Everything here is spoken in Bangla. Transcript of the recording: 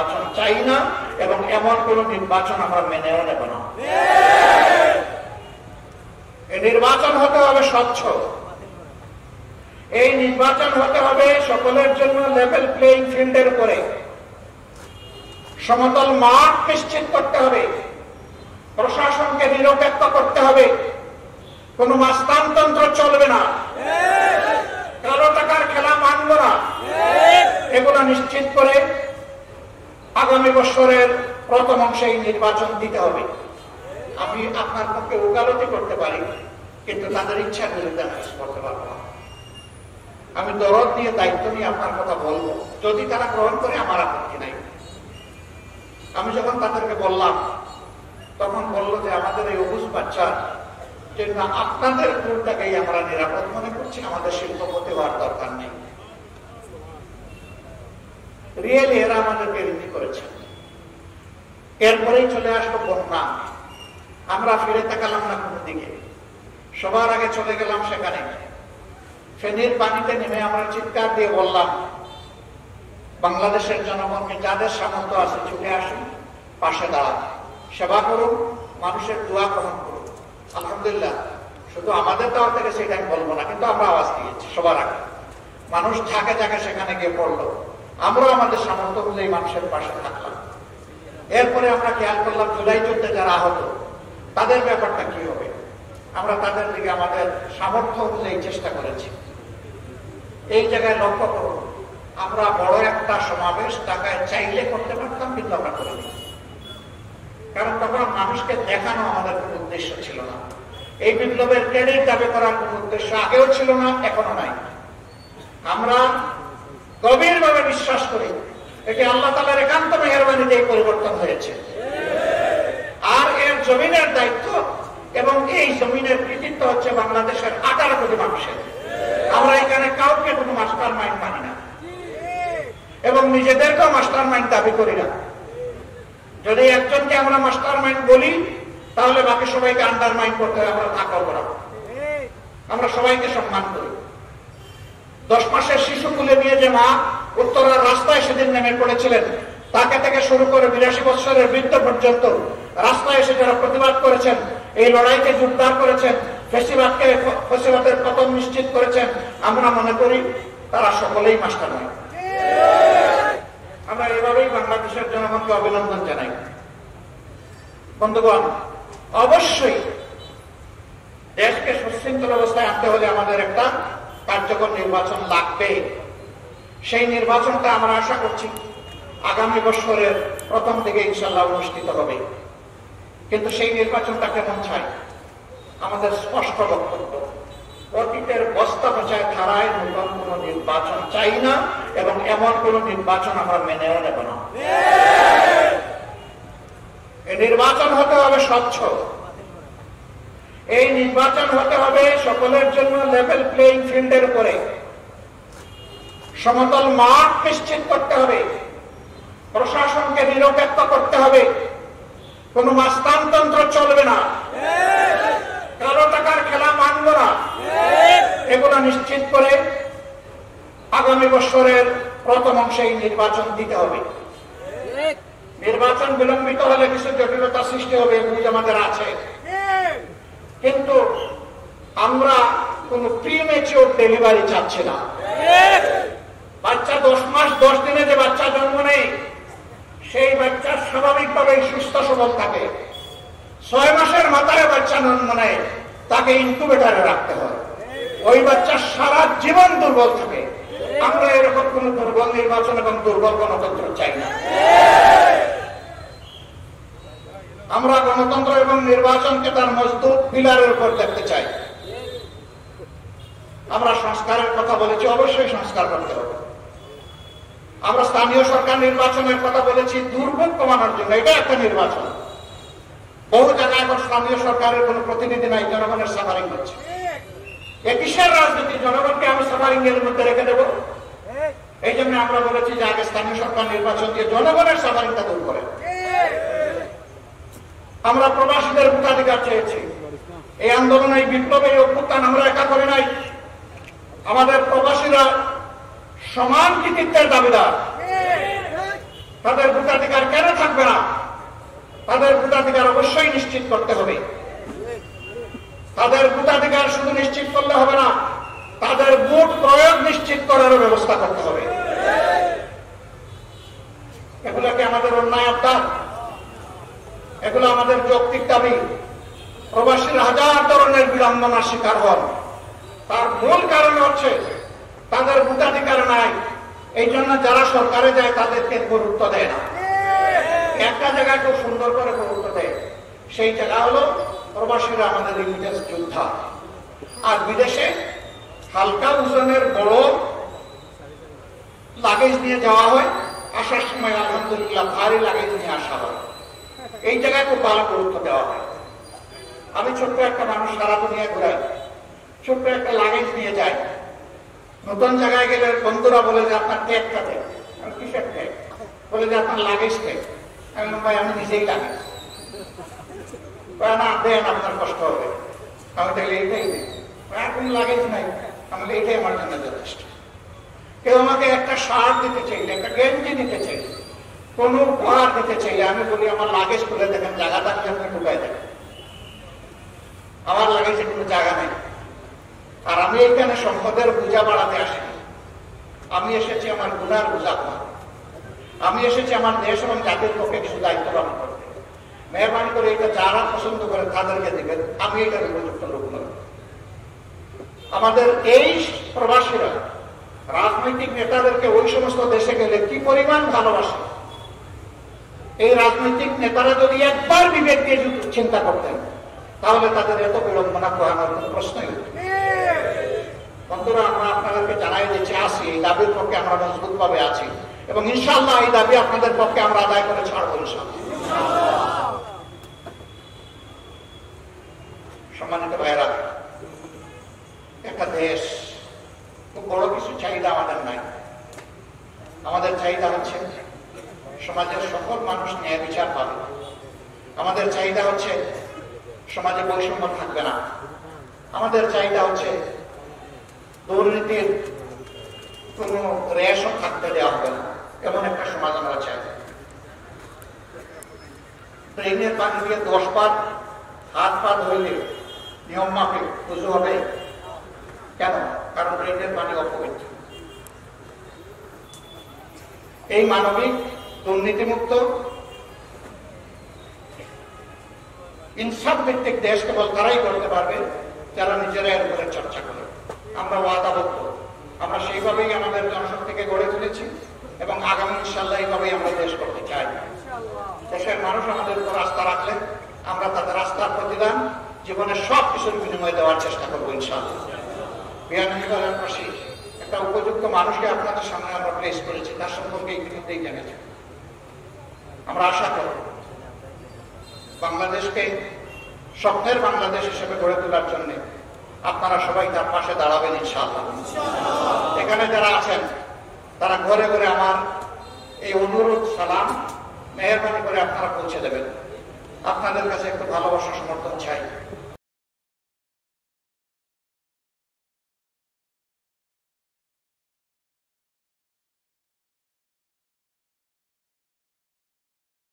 নির্বাচন চাই না এবং এমন কোন নির্বাচন আমরা মেনেও নেব না। এই নির্বাচন হতে হবে স্বচ্ছ, এই নির্বাচন হতে হবে সকলের জন্য লেভেল প্লেইং ফিল্ডের উপরে, সমতল মাঠ নিশ্চিত করতে হবে, প্রশাসনকে নিরপেক্ষ করতে হবে, কোন মাস্তানতন্ত্র চলবে না, কালো টাকার খেলা মানব না। এগুলো নিশ্চিত করে আগামী বছরের প্রথম অংশে নির্বাচন দিতে হবে। আমি আপনার পক্ষে ওকালতি করতে পারি, কিন্তু তাদের ইচ্ছা বিরুদ্ধে করতে পারবো না। আমি দরদ দিয়ে দায়িত্ব নিয়ে আপনার কথা বলবো, যদি তারা গ্রহণ করে আমার আপত্তি নাই। আমি যখন তাদেরকে বললাম, তখন বললো যে আমাদের এই অবুঝ বাচ্চা জন্য আপনাদের টুলটাকেই আমরা নিরাপদ মনে করছি, আমাদের শিল্পপতি হওয়ার দরকার নেই। রিয়েলি এরা আমাদেরকে রীতি করেছে। এরপরেই চলে আসলো বন্যা। আমরা ফিরে তাকালাম না কোনো দিকে, সবার আগে চলে গেলাম সেখানে। ফেনীর পানিতে নেমে আমরা চিৎকার দিয়ে বললাম, বাংলাদেশের জনগণকে যাদের সামর্থ্য আছে ছুটে আসুন, পাশে দাঁড়ান, সেবা করুন, মানুষের দোয়া গ্রহণ করুন। আলহামদুলিল্লাহ, শুধু আমাদের দেওয়া থেকে সেটা আমি বলবো না, কিন্তু আমরা আওয়াজ দিয়েছি সবার আগে। মানুষ ঝাঁকে ঝাঁকে সেখানে গিয়ে পড়লো, আমরা আমাদের সামর্থ্য অনুযায়ী মানুষের পাশে থাকলাম। এরপরে আমরা খেয়াল করলাম জুলাই যুদ্ধে যারা আহত, তাদের ব্যাপারটা কি হবে। আমরা তাদের দিকে আমাদের সামর্থ্য অনুযায়ী চেষ্টা করেছি। এই জায়গায় লক্ষ্য করুন, আমরা বড় একটা সমাবেশ ঢাকায় চাইলে করতে পারতাম, কিন্তু আমরা করিনি। কারণ তখন মানুষকে দেখানো আমাদের কোন উদ্দেশ্য ছিল না। এই বিপ্লবের ক্রেডিট দাবি করার কোন উদ্দেশ্য আগেও ছিল না, এখনো নাই। আমরা গভীরভাবে বিশ্বাস করি এটি আল্লাহ তাআলার একান্ত মেহেরবানিতে এই পরিবর্তন হয়েছে। আর এর জমিনের দায়িত্ব এবং এই জমিনের কৃতিত্ব হচ্ছে বাংলাদেশের 18 কোটি মানুষের। আমরা এখানে কাউকে কোনো মাস্টার মাইন্ড মানি না এবং নিজেদেরকেও মাস্টার মাইন্ড দাবি করি না। যদি একজনকে আমরা মাস্টার মাইন্ড বলি, তাহলে বাকি সবাইকে আন্ডার মাইন্ড করতে হবে। আমরা তা করবো না, আমরা সবাইকে সম্মান করি। 10 মাসের শিশু তুলে নিয়ে যে মা উত্তরার রাস্তায় সেদিন নেমে পড়েছিলেন, তাকে থেকে শুরু করে 82 বছরের বৃদ্ধ পর্যন্ত রাস্তায় এসে যারা প্রতিবাদ করেছেন, এই লড়াইকে জোরদার করেছেন, ফ্যাসিবাদের পতন নিশ্চিত করেছেন, আমরা মনে করি তারা সকলেই মাস্টার মাইন্ড। আমরা এভাবেই বাংলাদেশের জনগণকে অভিনন্দন জানাই। বন্ধুগণ, অবশ্যই দেশকে সুশৃঙ্খল অবস্থায় আনতে হলে আমাদের একটা কার্যকর নির্বাচন লাগবে। সেই নির্বাচনটা আমরা আশা করছি আগামী বছরের প্রথম দিকে ইনশাআল্লাহ অনুষ্ঠিত হবে। কিন্তু সেই নির্বাচনটা কেমন চাই, আমাদের স্পষ্ট বক্তব্য, অতীতের বস্তা পচায় ধারায় নতুন কোন নির্বাচন চাই না এবং এমন কোন নির্বাচন আমরা মেনেও নেব না। এই নির্বাচন হতে হবে স্বচ্ছ, এই নির্বাচন হতে হবে সকলের জন্য লেভেল প্লেইং ফিল্ডের উপরে, সমতল মাঠ নিশ্চিত করতে হবে, প্রশাসনকে নিরপেক্ষ করতে হবে, কোন মাস্তানতন্ত্র চলবে না, কালো টাকার খেলা মানব না। এগুলো নিশ্চিত করে আগামী বছরের প্রথম অংশে নির্বাচন দিতে হবে। নির্বাচন বিলম্বিত হলে কিছু জটিলতা সৃষ্টি হবে, এগুলি আমাদের আছে, কিন্তু আমরা কোন প্রিমেচিওর ডেলিভারি চাচ্ছি না। বাচ্চা 10 মাস 10 দিনে যে বাচ্চা জন্ম নেয়, সেই বাচ্চা স্বাভাবিকভাবে সুস্থ সবল থাকে। 6 মাসের মাথায় বাচ্চা জন্ম নেয়, তাকে ইনকিউবেটরে রাখতে হয়। ওই বাচ্চা সারা জীবন দুর্বল থাকে। আমরা এরকম কোন দুর্বল নির্বাচন এবং দুর্বল গণতন্ত্র চাই না। আমরা গণতন্ত্র এবং নির্বাচনকে তার মজবুত পিলারের উপর দেখতে চাই। আমরা সংস্কারের কথা বলেছি, অবশ্যই সংস্কার করতে হবে। আমরা স্থানীয় সরকার নির্বাচনের কথা বলেছি দুর্ভোগ কমানোর জন্য, এটা একটা নির্বাচন। বহু জায়গায় এখন স্থানীয় সরকারের কোন প্রতিনিধি নাই, জনগণের সাফারিং হচ্ছে। এ কিসের রাজনীতি? জনগণকে আমি সাফারিং এর মধ্যে রেখে দেবো? এই জন্য আমরা বলেছি যে আগে স্থানীয় সরকার নির্বাচন দিয়ে জনগণের সাফারিংটা দূর করে। আমরা প্রবাসীদের ভোটাধিকার চেয়েছি। এই আন্দোলন, এই বিপ্লবে, এই অভ্যুত্থান আমরা একা করে নাই। আমাদের প্রবাসীরা সমান কৃতিত্বের দাবিদার। তাদের ভোটাধিকার কেন থাকবে না? তাদের ভোটাধিকার অবশ্যই নিশ্চিত করতে হবে। তাদের ভোটাধিকার শুধু নিশ্চিত করলে হবে না, তাদের ভোট প্রয়োগ নিশ্চিত করার ব্যবস্থা করতে হবে। এগুলো কি আমাদের অন্যায় আবদার? এগুলো আমাদের যৌক্তিক দাবি। প্রবাসীরা হাজার ধরনের বিড়ম্বনার শিকার হন, তার মূল কারণ হচ্ছে তাদের ভোটাধিকার নাই। এই জন্য যারা সরকারে যায় তাদেরকে গুরুত্ব দেয় না। একটা জায়গায় খুব সুন্দর করে গুরুত্ব দেয়, সেই জায়গা হলো প্রবাসীরা আমাদের রেমিটেন্স যোদ্ধা। আর বিদেশে হালকা ওজনের বড় লাগেজ নিয়ে যাওয়া হয়, আসার সময় আলহামদুলিল্লাহ ভারী লাগেজ নিয়ে আসা হয়। এই জায়গায় খুব ভালো গুরুত্ব দেওয়া হয়। আমি ছোট্ট একটা মানুষ, সারা দুনিয়া ঘুরাই, ছোট্ট একটা লাগেজ নিয়ে যাই। নতুন জায়গায় গেলে বন্ধুরা বলে যে আপনার ট্যাগটা দেন। কিসের ট্যাগ? বলে যে আপনার লাগেজ ট্যাগ। আমি ভাই আমি নিজেই লাগেজ না দেন, আপনার কষ্ট হবে। আমি তাহলে এইটাই দিই, এখন লাগেজ নাই, তাহলে এটাই আমার জন্য যথেষ্ট। কেউ আমাকে একটা শার্ট দিতে চাইলে, একটা গেঞ্জি দিতে চাইলে, কোন উপহার দিতে চাইলে আমি বলি আমার লাগেজ খুলে দেখেন, জায়গা থাকলে আপনি ঢুকাই দেখেন। আমার লাগেজে কোনো জায়গা নেই। আর আমি এখানে সম্পদের বোঝা বাড়াতে আসিনি। আমি এসেছি আমার গুনার বোঝা করা। আমি এসেছি আমার দেশ এবং জাতির পক্ষে কিছু দায়িত্ব পালন করতে। মেহরবানি করে এটা যারা পছন্দ করে তাদেরকে দিবেন, আমি এটার উপযুক্ত লোক নই। আমাদের এই প্রবাসীরা রাজনৈতিক নেতাদেরকে ওই সমস্ত দেশে গেলে কি পরিমাণ ভালোবাসে। এই রাজনৈতিক নেতারা যদি একবার বিবেক দিয়ে চিন্তা করতেন, তাহলে তাদের এত বিড়ম্বনা করানোর কোন প্রশ্নই নেই। বন্ধুরা, আমরা আপনাদেরকে জানাই দিচ্ছি, আছি এই দাবির পক্ষে আমরা মজবুত ভাবে আছি এবং ইনশাআল্লাহ এই দাবি আপনাদের পক্ষে আমরা আদায় করে ছাড়বো ইনশাআল্লাহ। সম্মানিত ভাইরা, একটা দেশ খুব বড় কিছু চাহিদা আমাদের নাই। আমাদের চাহিদা হচ্ছে সমাজের সকল মানুষ ন্যায় বিচার পাবে। আমাদের চাহিদা হচ্ছে সমাজে বৈষম্য থাকবে না। আমাদের চাহিদা হচ্ছে দুর্নীতির কোন রেশন থাকতে দেওয়া হবে না, এমন একটা সমাজ আমরা চাই। ট্রেনের পানি দিয়ে 10 বার হাত পা ধরলে নিয়ম মাফিক পুজো হবে কেন? কারণ ট্রেনের পানি অপবিত্র। এই মানবিক দুর্নীতিমুক্ত ইনসাফ ভিত্তিক দেশ কেবল তারাই করতে পারবে যারা নিজেরা এর উপরে চর্চা করে। আমরা ওয়াদাবদ্ধ, আমরা সেইভাবেই আমাদের জনশক্তিকে গড়ে তুলেছি এবং আগামী ইনশাআল্লাহ এইভাবেই আমরা দেশ করতে চাই। দেশের মানুষ আমাদের উপর আস্থা রাখলে আমরা তাদের আস্থার প্রতিদান জীবনের সব কিছুর বিনিময়ে দেওয়ার চেষ্টা করবো ইনশাআল্লাহ। বিয়ানীবাজার পাশে একটা উপযুক্ত মানুষকে আপনাদের সামনে আমরা প্লেস করেছি, তার সম্পর্কে ইতিমধ্যেই জেনেছি। আমরা আশা করব বাংলাদেশকে স্বপ্নের বাংলাদেশ হিসেবে গড়ে তোলার জন্য আপনারা সবাই তার পাশে দাঁড়াবেন ইনশাআল্লাহ। এখানে যারা আছেন তারা ঘরে ঘরে আমার এই অনুরোধ সালাম মেহরবানি করে আপনারা পৌঁছে দেবেন। আপনাদের কাছে একটু ভালোবাসা সমর্থন চাই।